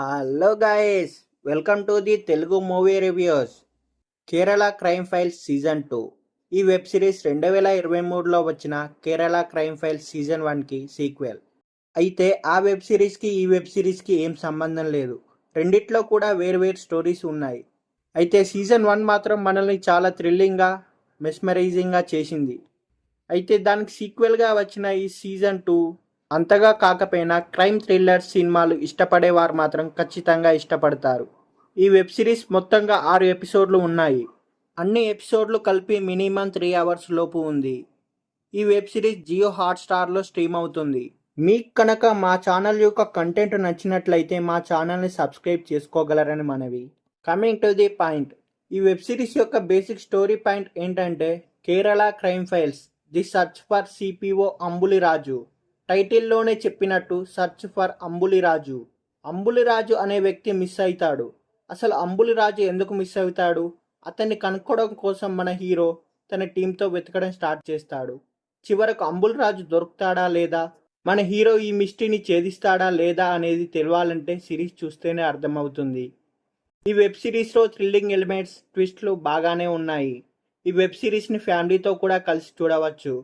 Hello guys, welcome to the Telugu movie reviews. Kerala crime files season 2 ఈ web series 2023లో వచ్చిన Kerala crime files season 1కి sequel. అయితే ఆ web సిరీస్కి ఈ వెబ్ సిరీస్కి ఏం సంబంధం లేదు. రెండిట్లో కూడా వేర్వేరు స్టోరీస్ ఉన్నాయి. అయితే సీజన్ 1 మాత్రం మనల్ని చాలా థ్రిల్లింగ్గా, మెస్మరైజింగ్గా చేసింది. అయితే దానికి సీక్వెల్గా వచ్చిన ఈ సీజన్ 2 అంతగా కాకపోయినా క్రైమ్ థ్రిల్లర్ సినిమాలు ఇష్టపడేవారు మాత్రం ఖచ్చితంగా ఇష్టపడతారు. ఈ వెబ్ సిరీస్ మొత్తంగా 6 ఎపిసోడ్లు ఉన్నాయి. అన్ని ఎపిసోడ్లు కలిపి మినిమం 3 అవర్స్ లోపు ఉంది. ఈ వెబ్ సిరీస్ జియో హాట్స్టార్లో స్ట్రీమ్ అవుతుంది. మీకు కనుక మా ఛానల్ యొక్క కంటెంట్ నచ్చినట్లయితే మా ఛానల్ని సబ్స్క్రైబ్ చేసుకోగలరని మనవి. కమింగ్ టు ది పాయింట్, ఈ వెబ్ సిరీస్ యొక్క బేసిక్ స్టోరీ పాయింట్ ఏంటంటే Kerala crime files the search for CPO Ambiliraju. టైటిల్లోనే చెప్పినట్టు సర్చ్ ఫర్ అంబులిరాజు. అంబులిరాజు అనే వ్యక్తి మిస్ అవుతాడు. అసలు అంబులిరాజు ఎందుకు మిస్ అవుతాడు? అతన్ని కనుక్కోవడం కోసం మన హీరో తన టీంతో వెతకడం స్టార్ట్ చేస్తాడు. చివరకు అంబులిరాజు దొరుకుతాడా లేదా, మన హీరో ఈ మిస్టరీని ఛేదిస్తాడా లేదా అనేది తెలియాలంటే సిరీస్ చూస్తేనే అర్థమవుతుంది. ఈ వెబ్ సిరీస్లో థ్రిల్లింగ్ ఎలిమెంట్స్, ట్విస్ట్లు బాగానే ఉన్నాయి. ఈ వెబ్ సిరీస్ని ఫ్యామిలీతో కూడా కలిసి చూడవచ్చు.